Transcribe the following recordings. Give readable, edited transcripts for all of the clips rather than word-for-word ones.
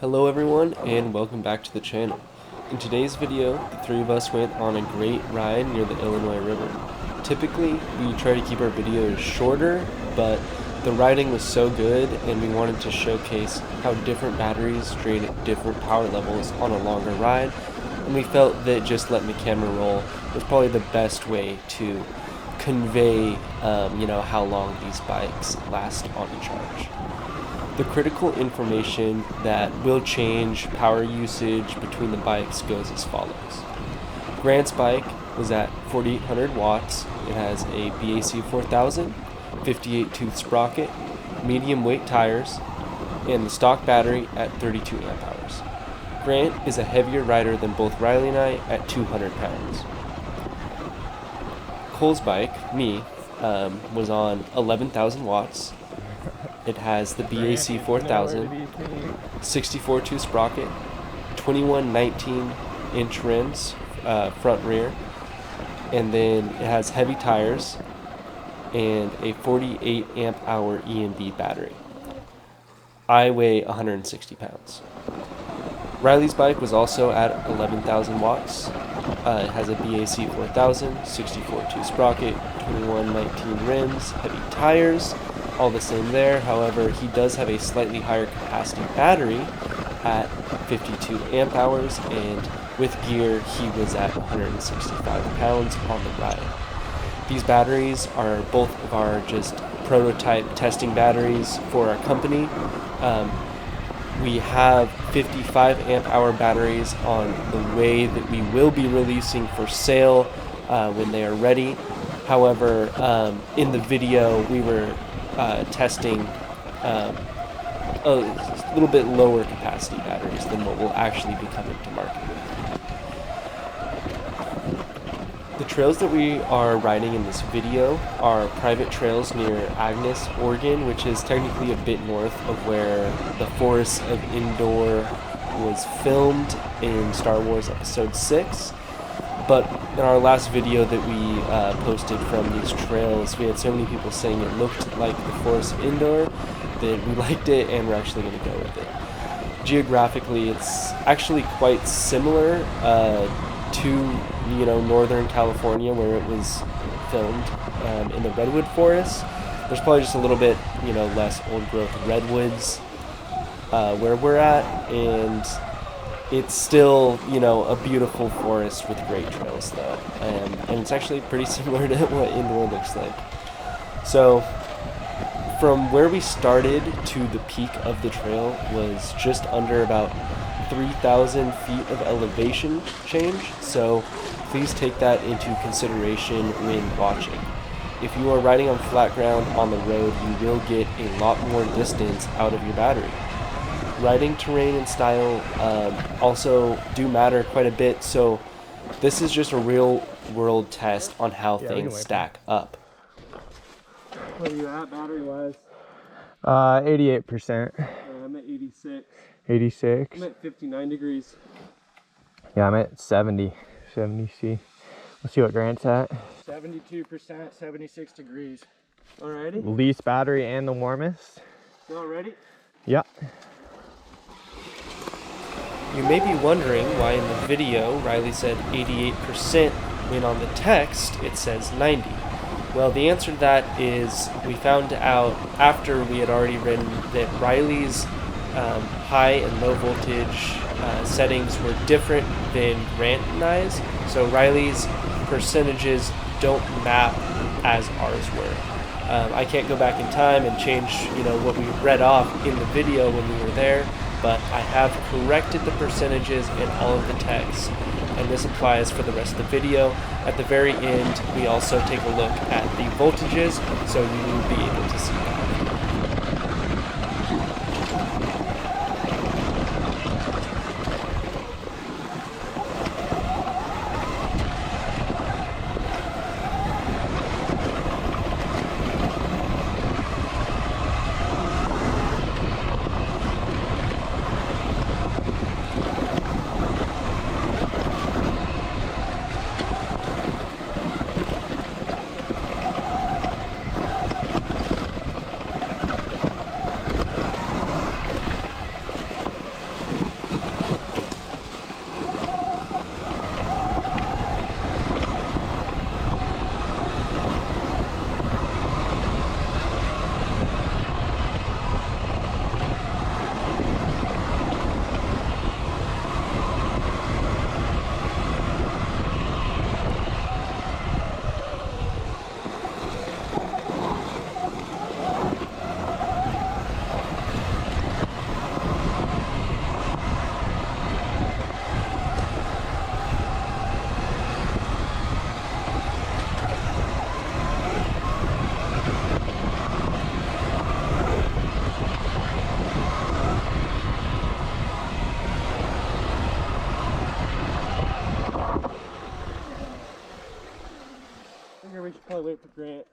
Hello everyone and welcome back to the channel. In today's video, the three of us went on a great ride near the Illinois River. Typically, we try to keep our videos shorter, but the riding was so good and we wanted to showcase how different batteries drain at different power levels on a longer ride, and we felt that just letting the camera roll was probably the best way to convey how long these bikes last on a charge. The critical information that will change power usage between the bikes goes as follows. Grant's bike was at 4800 watts. It has a BAC 4000, 58 tooth sprocket, medium weight tires, and the stock battery at 32 amp hours. Grant is a heavier rider than both Riley and I at 200 pounds. Cole's bike, me, was on 11,000 watts. It has the BAC 4000, 64 tooth sprocket, 21 19-inch rims, front rear, and then it has heavy tires and a 48 amp hour E&B battery. I weigh 160 pounds. Riley's bike was also at 11,000 watts. It has a BAC 4000, 64 tooth sprocket, 21 19 rims, heavy tires. All the same there. However, he does have a slightly higher capacity battery at 52 amp hours, and with gear he was at 165 pounds on the ride. These batteries are both of our just prototype testing batteries for our company. We have 55 amp hour batteries on the way that we will be releasing for sale when they are ready. However, in the video we were testing a little bit lower capacity batteries than what will actually be coming to market with. The trails that we are riding in this video are private trails near Agnes, Oregon, which is technically a bit north of where the forest of Endor was filmed in Star Wars Episode 6. But in our last video that we posted from these trails, we had so many people saying it looked like the forest of Endor that we liked it and we're actually going to go with it. Geographically, it's actually quite similar to Northern California where it was filmed in the redwood forest. There's probably just a little bit less old growth redwoods where we're at, and it's still, a beautiful forest with great trails, though. And it's actually pretty similar to what Endor looks like. So, from where we started to the peak of the trail was just under about 3,000 feet of elevation change. So, please take that into consideration when watching. If you are riding on flat ground on the road, you will get a lot more distance out of your battery. Riding terrain and style also do matter quite a bit, so this is just a real world test on how things stack up. Where are you at battery wise? 88%. I'm at 86. 86. I'm at 59 degrees. Yeah, I'm at 70 C. Let's see what Grant's at. 72%, 76 degrees. Alrighty. Least battery and the warmest. You all ready? Yeah. You may be wondering why in the video Riley said 88% when on the text it says 90. Well, the answer to that is we found out after we had already ridden that Riley's high and low voltage settings were different than Grant and I's. So Riley's percentages don't map as ours were. I can't go back in time and change what we read off in the video when we were there, but I have corrected the percentages in all of the text, and this applies for the rest of the video. At the very end, we also take a look at the voltages, so you will be able to see that. figure we should probably wait for Grant.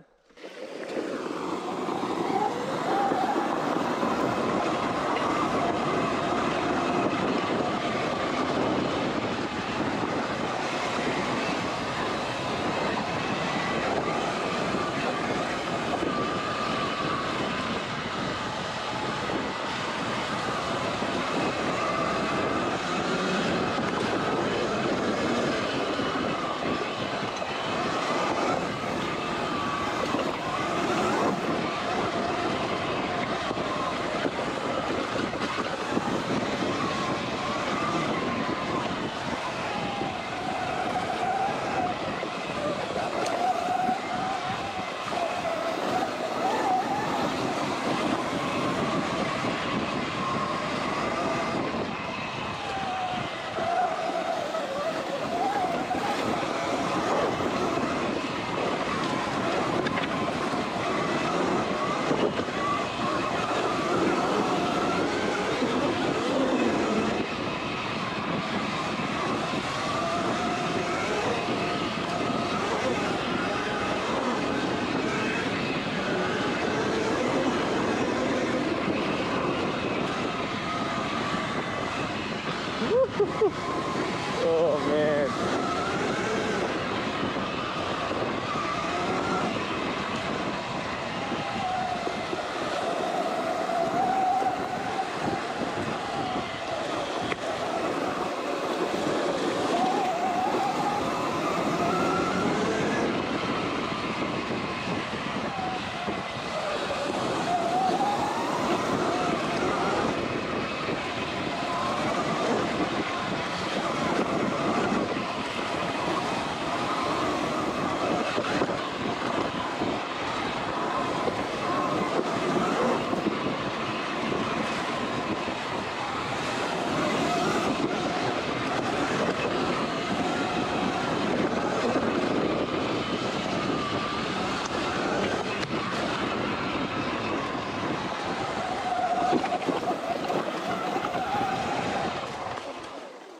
Oh man.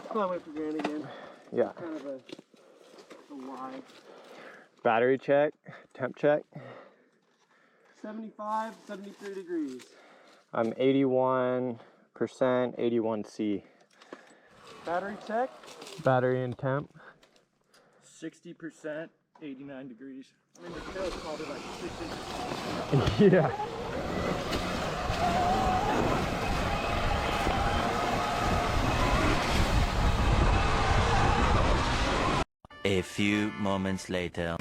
Probably wait for Grant again. Yeah. Kind of a lie. Battery check, temp check. 75, 73 degrees. I'm 81%, 81C. Battery check. Battery and temp. 60%, 89 degrees. I mean, the trail's probably like 6 inches. Yeah. A few moments later.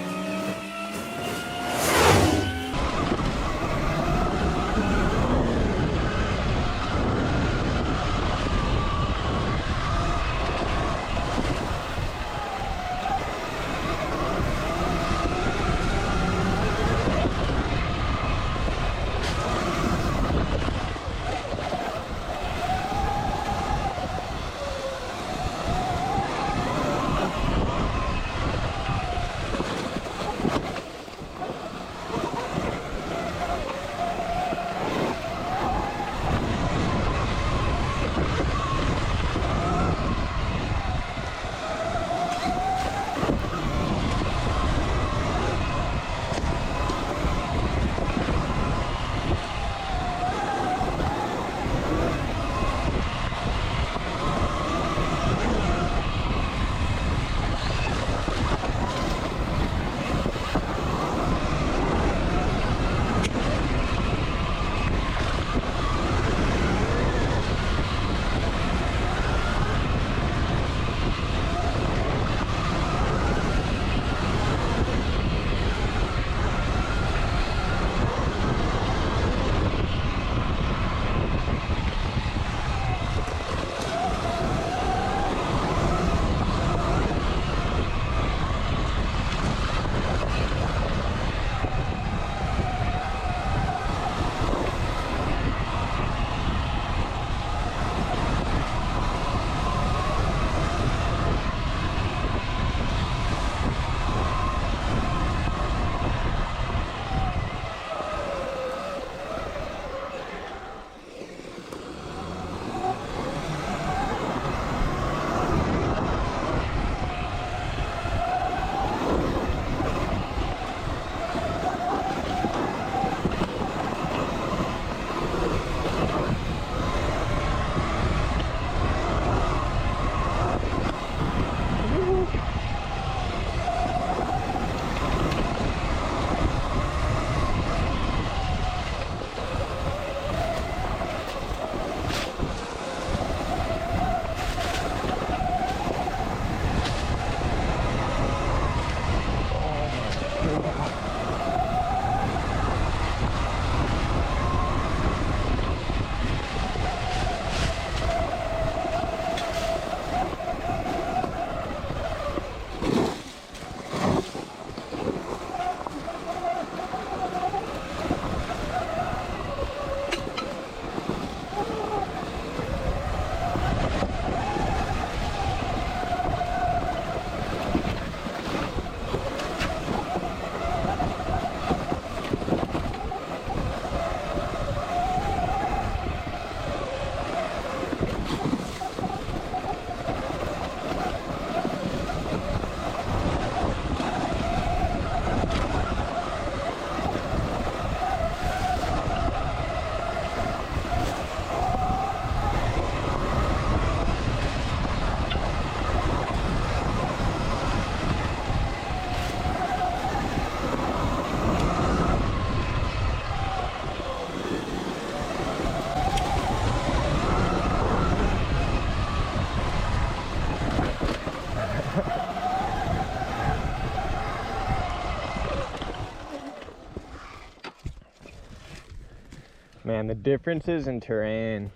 Man, the differences in terrain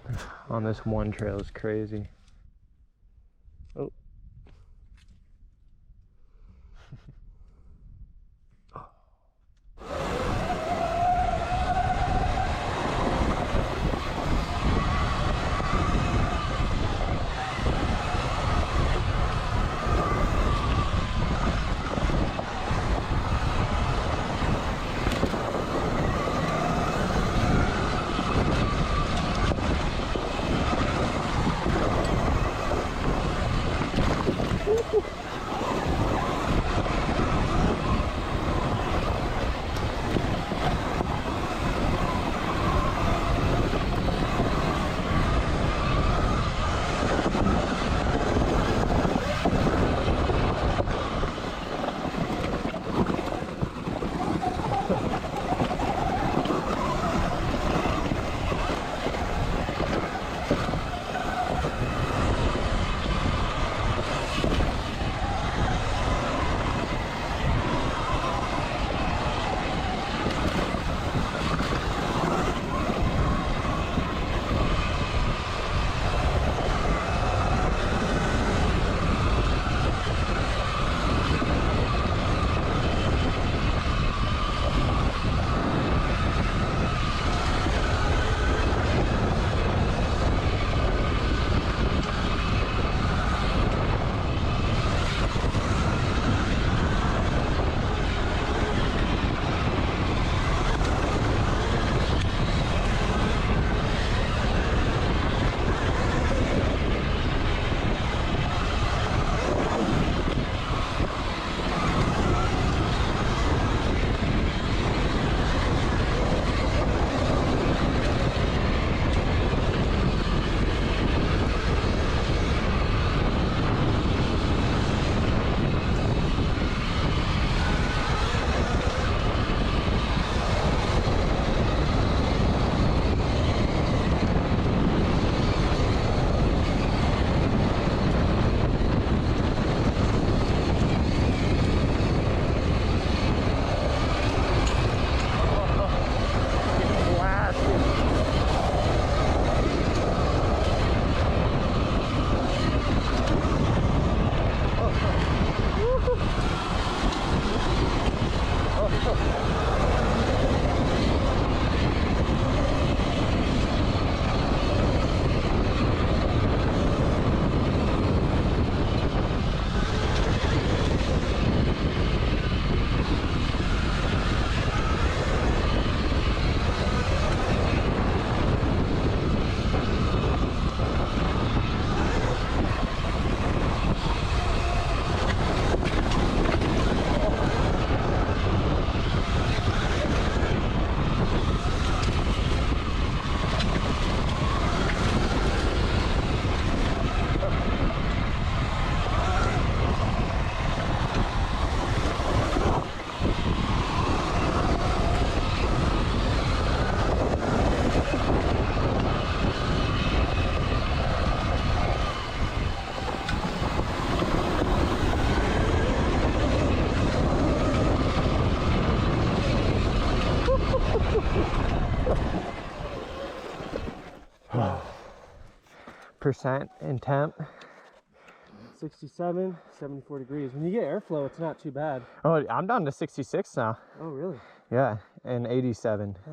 on this one trail is crazy. Oh. Percent in temp. 67, 74 degrees. When you get airflow, it's not too bad. Oh, I'm down to 66 now. Oh, really? Yeah, and 87. Huh.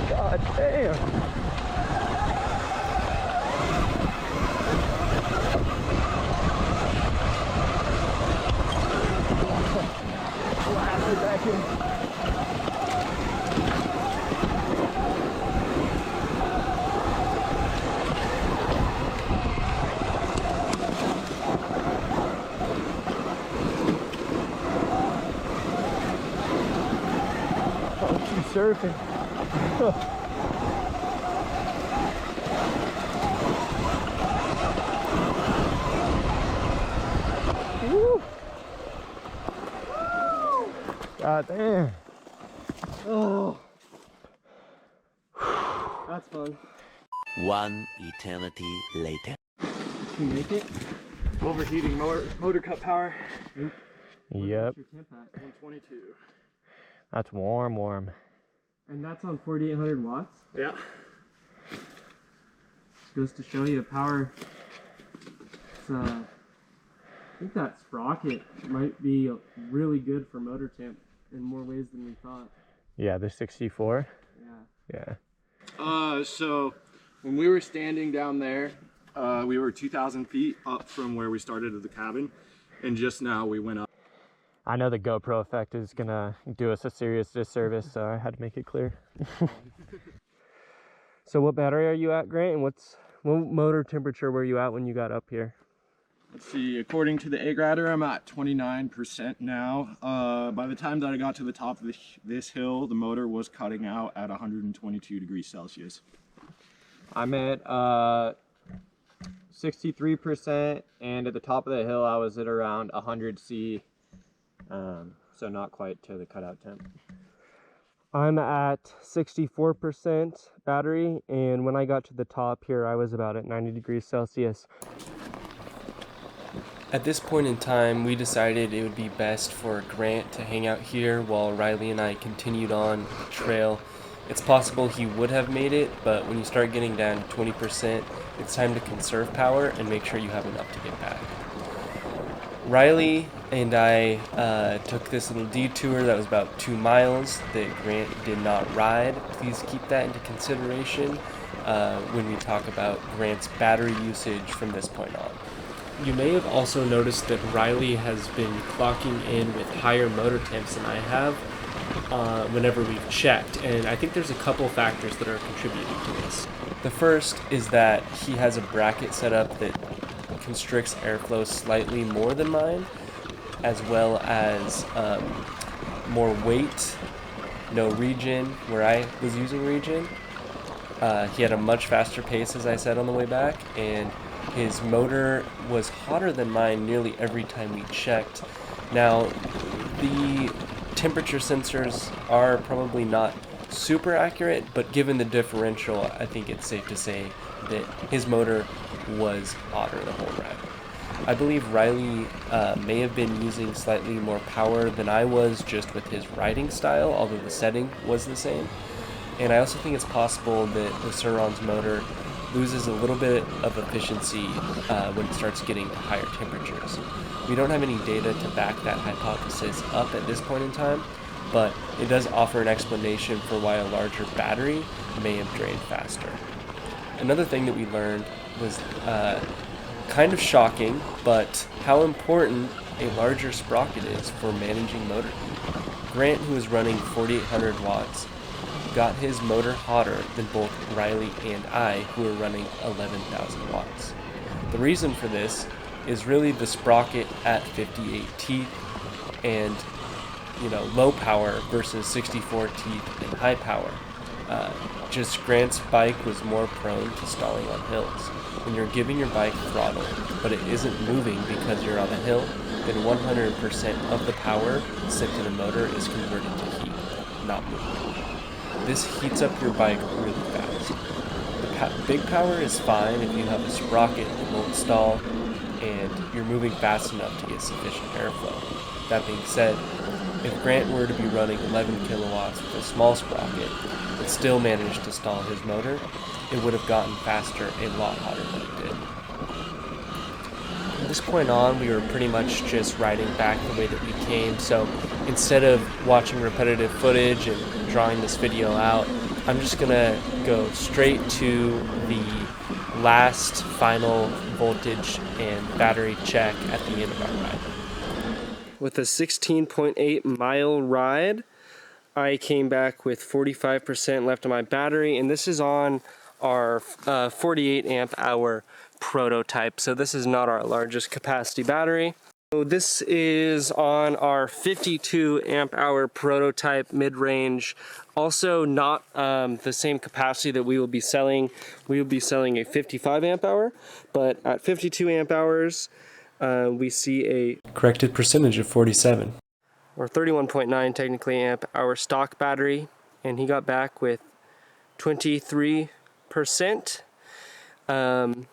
God damn. Blasted back in. surfing. Woo. God damn. Oh, that's fun. One eternity later. Can you make it? Overheating motor cut power. Yep. What's your temp at? 122. That's warm. And that's on 4,800 watts? Yeah. Goes to show you power. It's, I think that sprocket might be really good for motor temp in more ways than we thought. Yeah, the 64. Yeah. Yeah. So when we were standing down there, we were 2,000 feet up from where we started at the cabin, and just now we went up. I know the GoPro effect is gonna do us a serious disservice, so I had to make it clear. So what battery are you at, Grant? And what motor temperature were you at when you got up here? Let's see, according to the A-Grader, I'm at 29% now. By the time that I got to the top of this hill, the motor was cutting out at 122 degrees Celsius. I'm at 63%, and at the top of the hill I was at around 100 C, so not quite to the cutout temp. I'm at 64% battery, and when I got to the top here I was about at 90 degrees Celsius. At this point in time, we decided it would be best for Grant to hang out here while Riley and I continued on the trail. It's possible he would have made it, but when you start getting down to 20%, it's time to conserve power and make sure you have enough to get back. Riley and I took this little detour that was about 2 miles that Grant did not ride. Please keep that into consideration when we talk about Grant's battery usage from this point on. You may have also noticed that Riley has been clocking in with higher motor temps than I have whenever we've checked, and I think there's a couple factors that are contributing to this. The first is that he has a bracket set up that constricts airflow slightly more than mine, as well as more weight, no regen, where I was using regen. He had a much faster pace, as I said on the way back, and his motor was hotter than mine nearly every time we checked. Now, the temperature sensors are probably not super accurate, but given the differential, I think it's safe to say that his motor was hotter the whole ride. I believe Riley may have been using slightly more power than I was just with his riding style, although the setting was the same. And I also think it's possible that the Surron's motor loses a little bit of efficiency when it starts getting to higher temperatures. We don't have any data to back that hypothesis up at this point in time, but it does offer an explanation for why a larger battery may have drained faster. Another thing that we learned was kind of shocking, but how important a larger sprocket is for managing motor heat. Grant, who is running 4,800 watts, got his motor hotter than both Riley and I, who are running 11,000 watts. The reason for this is really the sprocket at 58 teeth and, low power versus 64 teeth and high power. Just Grant's bike was more prone to stalling on hills. When you're giving your bike throttle, but it isn't moving because you're on a hill, then 100% of the power sent to the motor is converted to heat, not movement. This heats up your bike really fast. The big power is fine if you have a sprocket that won't stall and you're moving fast enough to get sufficient airflow. That being said, if Grant were to be running 11 kilowatts with a small sprocket but still managed to stall his motor, it would have gotten faster a lot hotter than it did. From this point on, we were pretty much just riding back the way that we came, so instead of watching repetitive footage and drawing this video out, I'm just gonna go straight to the last final voltage and battery check at the end of our ride. With a 16.8 mile ride, I came back with 45% left of my battery, and this is on our 48 amp hour prototype. So this is not our largest capacity battery. So this is on our 52 amp hour prototype mid-range. Also not the same capacity that we will be selling. We will be selling a 55 amp hour, but at 52 amp hours, we see a Corrected percentage of 47. or 31.9 technically amp hour stock battery, and he got back with 23%. And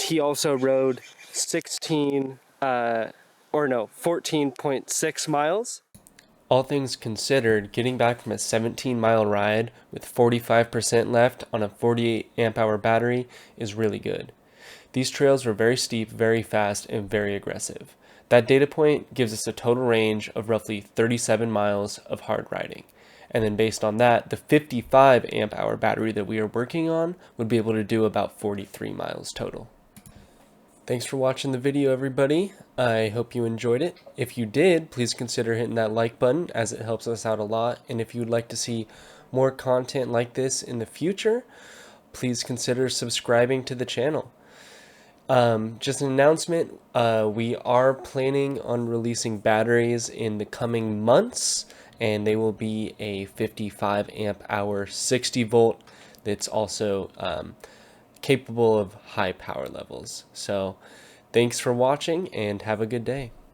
he also rode 14.6 miles. All things considered, getting back from a 17-mile ride with 45% left on a 48 amp hour battery is really good. These trails were very steep, very fast, and very aggressive. That data point gives us a total range of roughly 37 miles of hard riding. And then based on that, the 55 amp hour battery that we are working on would be able to do about 43 miles total. Thanks for watching the video, everybody. I hope you enjoyed it. If you did, please consider hitting that like button, as it helps us out a lot. And if you'd like to see more content like this in the future, please consider subscribing to the channel. Just an announcement, we are planning on releasing batteries in the coming months, and they will be a 55 amp hour 60 volt that's also capable of high power levels. So thanks for watching and have a good day.